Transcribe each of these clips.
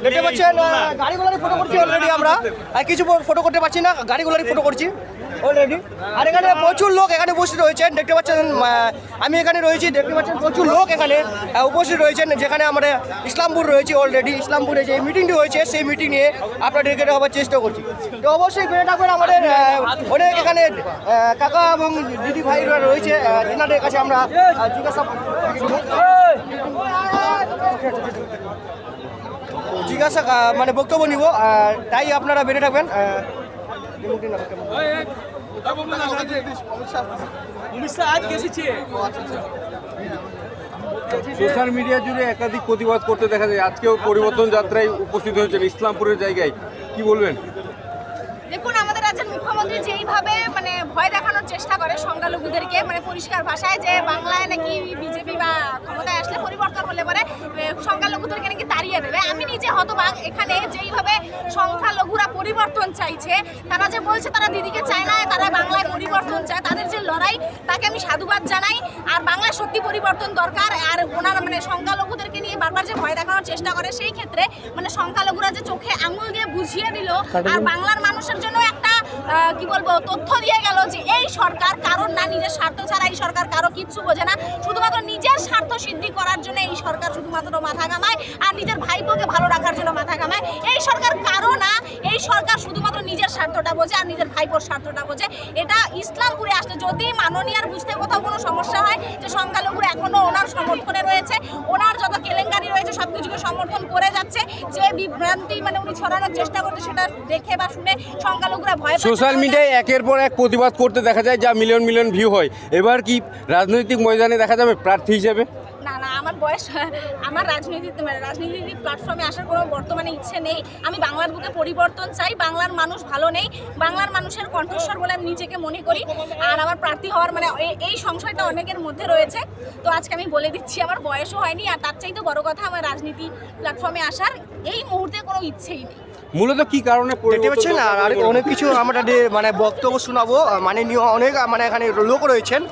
দেখতে পাচ্ছেন গাড়িগুলোরই ফটো করছি অলরেডি আমরা, কিছু ফটো করতে পারছি না, গাড়িগুলোরই ফটো করছি অলরেডি। আর এখানে প্রচুর লোক এখানে উপস্থিত রয়েছেন, দেখতে পাচ্ছেন আমি এখানে রয়েছি, দেখতে পাচ্ছেন প্রচুর লোক এখানে উপস্থিত রয়েছেন, যেখানে আমরা ইসলামপুর রয়েছি অলরেডি। ইসলামপুরে যে মিটিংটি হয়েছে সেই মিটিং নিয়ে আপনাদেরকে দেখাবার চেষ্টা করছি। তো অবশ্যই বেড়ে থাকবেন আমাদের অনেক এখানে কাকা এবং দিদি ভাইরা রয়েছে, তেনাদের কাছে আমরা জিজ্ঞাসা মানে বক্তব্য নিব, তাই আপনারা বেড়ে থাকবেন। সোশ্যাল মিডিয়া জুড়ে একাধিক প্রতিবাদ করতে দেখা যায়, আজকেও পরিবর্তন যাত্রায় উপস্থিত হয়েছেন ইসলামপুরের জায়গায়, কি বলবেন? দেখুন, আমাদের রাজ্যের মুখ্যমন্ত্রী যেইভাবে মানে ভয় দেখানোর চেষ্টা করে সংখ্যালঘুদেরকে, মানে পরিষ্কার ভাষায় যে বাংলায় নাকি বিজেপি বা ক্ষমতায় আসলে পরিবর্তন হলে পরে সংখ্যালঘুদেরকে নাকি তাড়িয়ে দেবে। আমি নিজে হতবাক, এখানে যেইভাবে সংখ্যালঘুরা পরিবর্তন চাইছে, তারা যে বলছে তারা দিদিকে চায় না, তারা বাংলায় পরিবর্তন চায়, তাদের যে লড়াই তাকে আমি সাধুবাদ জানাই। আর বাংলায় সত্যি পরিবর্তন দরকার। আর ওনারা মানে সংখ্যালঘুদেরকে নিয়ে বারবার যে ভয় দেখানোর চেষ্টা করে, সেই ক্ষেত্রে মানে সংখ্যালঘুরা যে চোখে আঙুল দিয়ে বুঝিয়ে দিল আর বাংলার মানুষের জন্য একটা কি বলবো তথ্য দিয়ে গেল যে এই সরকার কারণ না, নিজের স্বার্থ ছাড়া এই সরকার কারো কিচ্ছু বোঝে না, শুধুমাত্র নিজের স্বার্থ সিদ্ধি করার জন্য এই সরকার শুধুমাত্র মাথা ঘামায় আর নিজের ভাইপোকে ভালো রাখার জন্য মাথা ঘামায়। এই সরকার কারো না, এই সরকার শুধুমাত্র নিজের স্বার্থটা বোঝে আর নিজের ভাইপোর স্বার্থটা বোঝে। এটা ইসলামপুরে আসলে যদি মাননীয়ার বুঝতে কোথাও কোনো সমস্যা হয় যে সংখ্যালঘুরা এখনো ওনার সমর্থনে রয়েছে, ওনার যত কেলেঙ্কারি রয়েছে সব কিছুকে সমর্থন করে যাচ্ছে, যে বিভ্রান্তি মানে উনি ছড়ানোর চেষ্টা করছে সেটা দেখে বা শুনে সংখ্যালঘুরা ভয় পাচ্ছে। সোশ্যাল মিডিয়ায় একের পর এক প্রতিবাদ করতে দেখা যায়, যা মিলিয়ন মিলিয়ন ভিউ হয়। এবার কি রাজনৈতিক ময়দানে দেখা যাবে প্রার্থী হিসেবে? না না, আমার বয়স, আমার রাজনীতিক প্ল্যাটফর্মে আসার কোনো বর্তমানে ইচ্ছে নেই। আমি বাংলার বুকে পরিবর্তন চাই, বাংলার মানুষ ভালো নেই, বাংলার মানুষের কণ্ঠস্বর বলে আমি নিজেকে মনে করি। আর আমার প্রার্থী হওয়ার মানে এই সংশয়টা অনেকের মধ্যে রয়েছে। তো আজকে আমি বলে দিচ্ছি, আমার বয়সও হয়নি, আর তার চাইতে বড় কথা আমার রাজনীতি প্ল্যাটফর্মে আসার এই মুহূর্তে কোনো ইচ্ছেই নেই। মূলত কি কারণে দেখতে পাচ্ছেন আর অনেক কিছু আমরা মানে বক্তব্য শোনাবো, মাননীয় অনেক মানে এখানে লোক রয়েছেন,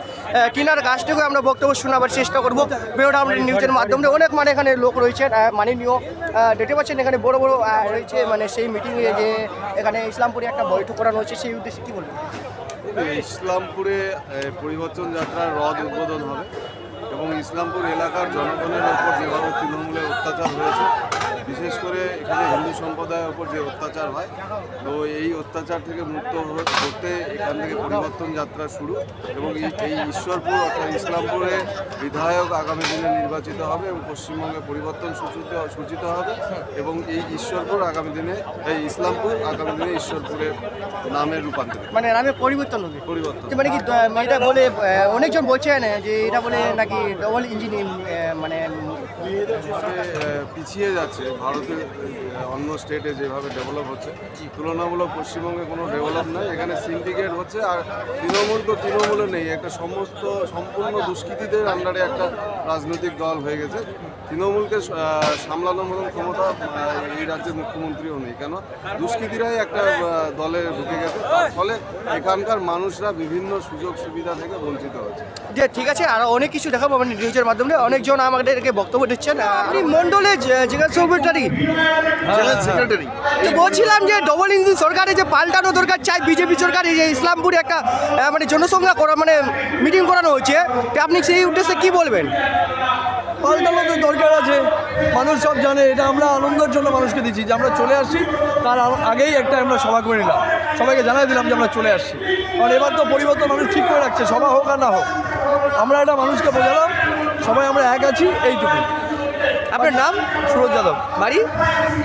কিনার কাছ থেকে আমরা বক্তব্য শোনাবার চেষ্টা করবো। ভিডিওটা আমরা নিউজের মাধ্যমে অনেক মানে এখানে লোক রয়েছেন মাননীয়, দেখতে পাচ্ছেন এখানে বড় বড় রয়েছে, মানে সেই মিটিংয়ে যে এখানে ইসলামপুরে একটা বৈঠক করানো হয়েছে, সেই উদ্দেশ্যে কী বলবেন? ইসলামপুরে পরিবর্তন যাত্রার রথ উদ্বোধন হবে এবং ইসলামপুর এলাকার জনগণের ওপর যেভাবে তৃণমূলের অত্যাচার হয়েছে, বিশেষ করে এখানে হিন্দু সম্প্রদায়ের ওপর যে অত্যাচার হয়, তো এই অত্যাচার থেকে মুক্ত করতে এখান থেকে পরিবর্তন যাত্রা শুরু। এবং এই ঈশ্বরপুর অর্থাৎ ইসলামপুরে বিধায়ক আগামী দিনে নির্বাচিত হবে এবং পশ্চিমবঙ্গে পরিবর্তন সূচিত হবে এবং এই ঈশ্বরপুর আগামী দিনে এই ইসলামপুর আগামী দিনে ঈশ্বরপুরের নামের রূপান্তর, মানে নামে পরিবর্তন হবে। পরিবর্তন মানে কি এটা বলে অনেকজন বলছেন যে এটা বলে নাকি ডবল ইঞ্জিন মানে পিছিয়ে যাচ্ছে। ভারতের অন্য স্টেটে যেভাবে ডেভেলপ হচ্ছে তুলনামূলক পশ্চিমবঙ্গে কোনো ডেভেলপ নাই। এখানে সিন্ডিকেট হচ্ছে আর তৃণমূল তো তৃণমূলে নেই, একটা সম্পূর্ণ দুষ্কৃতীদের আন্ডারে একটা রাজনৈতিক দল হয়ে গেছে। তৃণমূলকে সামলানোর মতন ক্ষমতা এই রাজ্যের মুখ্যমন্ত্রীও নেই, কেন দুষ্কৃতীরাই একটা দলে ঢুকে গেছে, তার ফলে এখানকার মানুষরা বিভিন্ন সুযোগ সুবিধা থেকে বঞ্চিত হচ্ছে। যে ঠিক আছে, আর অনেক কিছু দেখাবো মানে নিউজের মাধ্যমে, অনেকজন আমাদেরকে বক্তব্য দিচ্ছেন। আপনি মন্ডলের জেলা সেক্রেটারি, তো বলছিলাম যে ডবল ইঞ্জিন সরকারে যে পাল্টানো দরকার চাই বিজেপি সরকার, এই যে ইসলামপুরে একটা মানে জনসংখ্যা করা মানে মিটিং করানো হয়েছে, তো আপনি সেই উদ্দেশ্যে কি বলবেন? পাল্টানো তো দরকার আছে, মানুষ সব জানে, এটা আমরা আনন্দের জন্য মানুষকে দিচ্ছি যে আমরা চলে আসছি, তার আগেই একটা আমরা সভা করে নিলাম, সবাইকে জানাই দিলাম যে আমরা চলে আসছি। কারণ এবার তো পরিবর্তন মানুষ ঠিক করে রাখছে, সভা হোক আর না হোক, আমরা এটা মানুষকে বোঝালাম সবাই আমরা এক আছি, এইটুকু। আপনার নাম? সুরজ যাদব, বাড়ি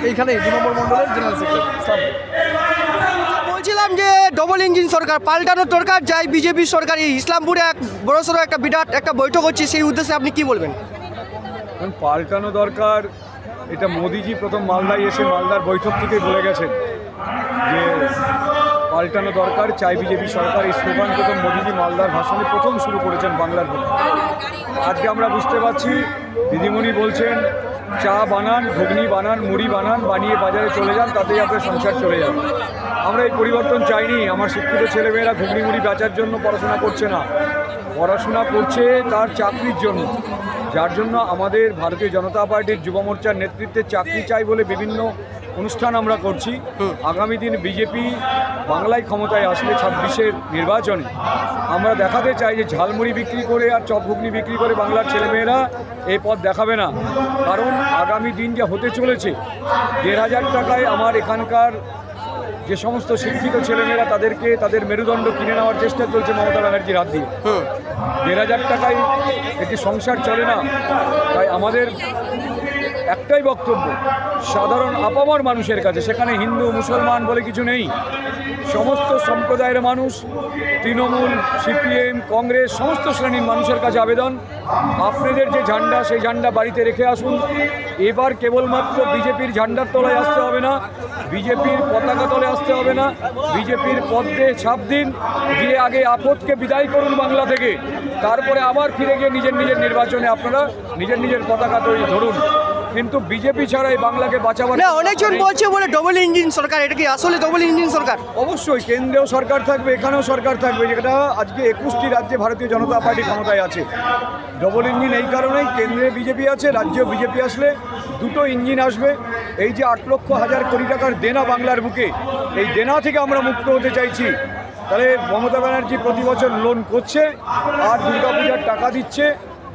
এইখানেই 2 নম্বর মন্ডলের জেনারেল সেক্রেটারি। বলছিলাম যে ডবল ইঞ্জিন সরকার পাল্টানোর দরকার যাই বিজেপি সরকার, ইসলামপুরে এক বড়সড় একটা বিরাট একটা বৈঠক হচ্ছে, সেই উদ্দেশ্যে আপনি কি বলবেন? পাল্টানো দরকার, এটা মোদিজি প্রথম মালদায় এসে মালদার বৈঠক থেকেই বলে গেছেন যে পাল্টানো দরকার চাই বিজেপি সরকার। এই স্লোগান প্রথম মোদিজি মালদার ভাষণে প্রথম শুরু করেছেন বাংলার বুকে। আজকে আমরা বুঝতে পারছি দিদিমণি বলছেন চা বানান, ঘুগনি বানান, মুড়ি বানান, বানিয়ে বাজারে চলে যান, তাতেই আপনার সংসার চলে যাবে। আমরা এই পরিবর্তন চাইনি। আমার শিক্ষিত ছেলেমেয়েরা ঘুগনি মুড়ি বেচার জন্য পড়াশোনা করছে না, পড়াশোনা করছে তার চাকরির জন্য। যার জন্য আমাদের ভারতীয় জনতা পার্টির যুব মোর্চার নেতৃত্বে চাকরি চাই বলে বিভিন্ন অনুষ্ঠান আমরা করছি। আগামী দিন বিজেপি বাংলায় ক্ষমতায় আসলে 26-এর নির্বাচনে আমরা দেখাতে চাই যে ঝালমুড়ি বিক্রি করে আর চপ ঘুগনি বিক্রি করে বাংলার ছেলেমেয়েরা এই পথ দেখাবে না। কারণ আগামী দিন যা হতে চলেছে, 1,500 টাকায় আমার এখানকার যে সমস্ত শিক্ষিত ছেলেমেয়েরা তাদেরকে তাদের মেরুদণ্ড কিনে নেওয়ার চেষ্টা চলছে মমতা ব্যানার্জির হাত দিয়ে। 1,500 টাকায় একটি সংসার চলে না। তাই আমাদের একটাই বক্তব্য সাধারণ আপামর মানুষের কাছে, সেখানে হিন্দু মুসলমান বলে কিছু নেই, সমস্ত সম্প্রদায়ের মানুষ, তৃণমূল, সিপিএম, কংগ্রেস, সমস্ত শ্রেণীর মানুষের কাছে আবেদন, আপনাদের যে ঝান্ডা সেই ঝান্ডা বাড়িতে রেখে আসুন। এবার কেবলমাত্র বিজেপির ঝান্ডার তলায় আসতে হবে না, বিজেপির পতাকা তলে আসতে হবে না, বিজেপির পদ্মে ছাপ দিন, দিয়ে আগে আপদকে বিদায় করুন বাংলা থেকে, তারপরে আবার ফিরে গিয়ে নিজের নিজের নির্বাচনে আপনারা নিজের নিজের পতাকা তৈরি ধরুন। কিন্তু বিজেপি ছাড়া এই বাংলাকে বাঁচাবার না, অনেকজন বলছে বলে ডবল ইঞ্জিন সরকার, এটা কি আসলে ডবল ইঞ্জিন সরকার? অবশ্যই কেন্দ্রেও সরকার থাকবে, এখানেও সরকার থাকবে, যেটা আজকে 21টি রাজ্যে ভারতীয় জনতা পার্টি ক্ষমতায় আছে। ডবল ইঞ্জিন এই কারণেই, কেন্দ্রে বিজেপি আছে, রাজ্যেও বিজেপি আসলে দুটো ইঞ্জিন আসবে। এই যে 8 লক্ষ হাজার কোটি টাকার দেনা বাংলার বুকে, এই দেনা থেকে আমরা মুক্ত হতে চাইছি। তাহলে মমতা ব্যানার্জি প্রতি বছর লোন করছে আর দুর্গাপূজার টাকা দিচ্ছে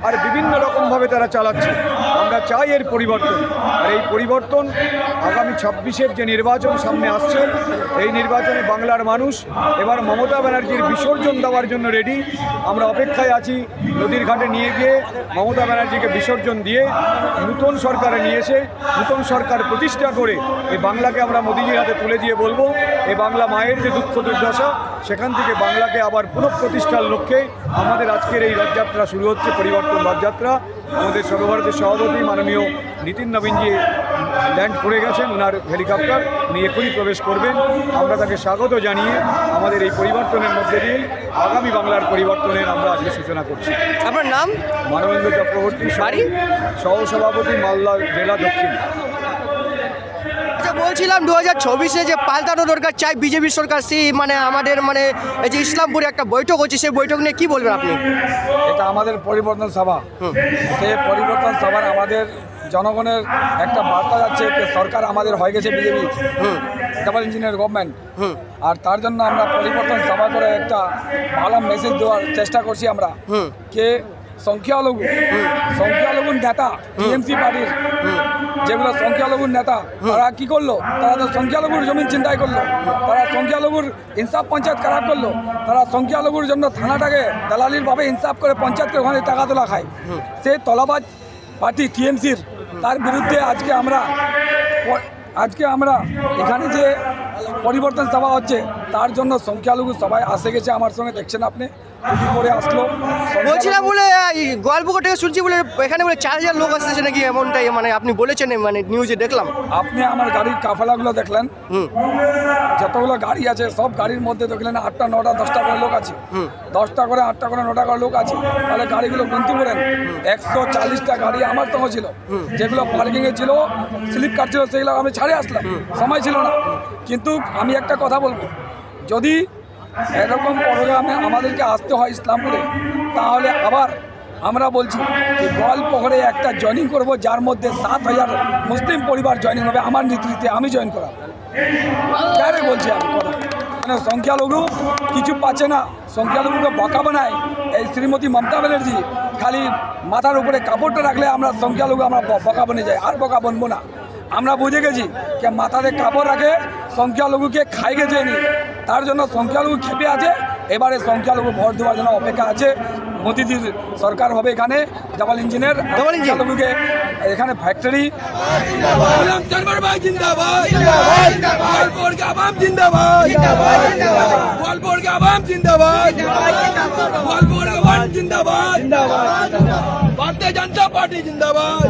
আর বিভিন্ন রকমভাবে তারা চালাচ্ছে। আমরা চাই এর পরিবর্তন, আর এই পরিবর্তন আগামী 26-এর যে নির্বাচন সামনে আসছে, এই নির্বাচনে বাংলার মানুষ এবার মমতা ব্যানার্জির বিসর্জন দেওয়ার জন্য রেডি। আমরা অপেক্ষায় আছি নদীর ঘাটে নিয়ে গিয়ে মমতা ব্যানার্জিকে বিসর্জন দিয়ে নূতন সরকারে নিয়ে এসে নূতন সরকার প্রতিষ্ঠা করে এই বাংলাকে আমরা মোদিজির হাতে তুলে দিয়ে বলবো, এই বাংলা মায়ের যে দুঃখ দুর্দশা, সেখান থেকে বাংলাকে আবার পুনঃপ্রতিষ্ঠার লক্ষ্যে আমাদের আজকের এই রথযাত্রা শুরু হচ্ছে, পরিবর্তন রথযাত্রা। আমাদের সর্বভারতীয় সভাপতি মাননীয় নীতিন নবীনজি ল্যান্ড করে গেছেন, ওনার হেলিকপ্টার নিয়ে এখনই প্রবেশ করবেন। আমরা তাকে স্বাগত জানিয়ে আমাদের এই পরিবর্তনের মধ্যে দিয়েই আগামী বাংলার পরিবর্তনের আমরা আজকে সূচনা করছি। আপনার নাম? মানবেন্দ্র চক্রবর্তী, বাড়ি? সহসভাপতি, মালদা জেলা দক্ষিণ। আচ্ছা, বলছিলাম 2024-এ যে পাল্টানো দরকার চাই বিজেপি সরকার, সেই মানে আমাদের মানে এই যে ইসলামপুরে একটা বৈঠক হচ্ছে, সেই বৈঠক নিয়ে কি বলবেন আপনি? এটা আমাদের পরিবর্তন সভা, সেই পরিবর্তন সভার আমাদের জনগণের একটা বার্তা যাচ্ছে যে সরকার আমাদের হয়ে গেছে বিজেপি, ডাবল ইঞ্জিনের গভর্নমেন্ট, আর তার জন্য আমরা পরিবর্তন সভা করে একটা ভালো মেসেজ দেওয়ার চেষ্টা করছি আমরা, কে সংখ্যালঘু নেতা টিএমসি পার্টির যেগুলো সংখ্যালঘুর নেতা, তারা কি করলো? তারা তো সংখ্যালঘুর জমিন চিন্তাই করলো, তারা সংখ্যালঘুর ইনসাফ পঞ্চায়েত খারাপ করলো, তারা সংখ্যালঘুর জন্য থানাটাকে দালালিরভাবে ইনসাফ করে পঞ্চায়েতকে ওখানে টাকা তোলা খায়। সেই তলাবাজ পার্টি টিএমসির, তার বিরুদ্ধে আজকে আমরা এখানে যে পরিবর্তন সভা হচ্ছে, তার জন্য সংখ্যালঘু সবাই আসে গেছে আমার সঙ্গে, দেখছেন আপনি করে আসলো। বলছিলাম বলে গোয়ালপুকুর থেকে শুনছি বলে এখানে বলে 4,000 লোক আসতেছে নাকি, এমনটাই মানে আপনি বলেছেন, মানে নিউজে দেখলাম। আপনি আমার গাড়ির কাফেলাগুলো দেখলেন, যতগুলো গাড়ি আছে সব গাড়ির মধ্যে দেখলেন 8টা 9টা 10টা করে লোক আছে, 10টা করে 8টা করে 9টা করে লোক আছে। তাহলে গাড়িগুলো গুনতে পারেন, 140টা গাড়ি আমার সঙ্গে ছিল, যেগুলো পার্কিংয়ে ছিল, স্লিপ কাটছিল, সেগুলো আমি ছাড়ে আসলাম, সময় ছিল না। কিন্তু আমি একটা কথা বলবো, যদি এরকম প্রোগ্রামে আমাদেরকে আসতে হয় ইসলামপুরে, তাহলে আবার আমরা বলছি যে গোয়ালপুকুরে একটা জয়েনিং করব, যার মধ্যে 7,000 মুসলিম পরিবার জয়েনিং হবে আমার নেতৃত্বে, আমি জয়েন করাবো। ডাইরেক্ট বলছি আমি কথা, মানে সংখ্যালঘু কিছু পাচ্ছে না, সংখ্যালঘুকে বকা বানায় এই শ্রীমতী মমতা ব্যানার্জি। খালি মাথার উপরে কাপড়টা রাখলে আমরা সংখ্যালঘু আমরা বকা বনে যাই, আর বকা বনবো না। আমরা বুঝে গেছি যে মাথাতে কাপড় রাখে সংখ্যালঘুকে খাই গেছে নি, তার জন্য সংখ্যালঘু খেপে আছে। এবারে সংখ্যালঘু ভোট দেওয়ার জন্য অপেক্ষা আছে। মোদিজির সরকার হবে এখানে, ডাবল ইঞ্জিনের, সংখ্যালঘুকে এখানে ফ্যাক্টরি। भारतीय जनता पार्टी जिंदाबाद।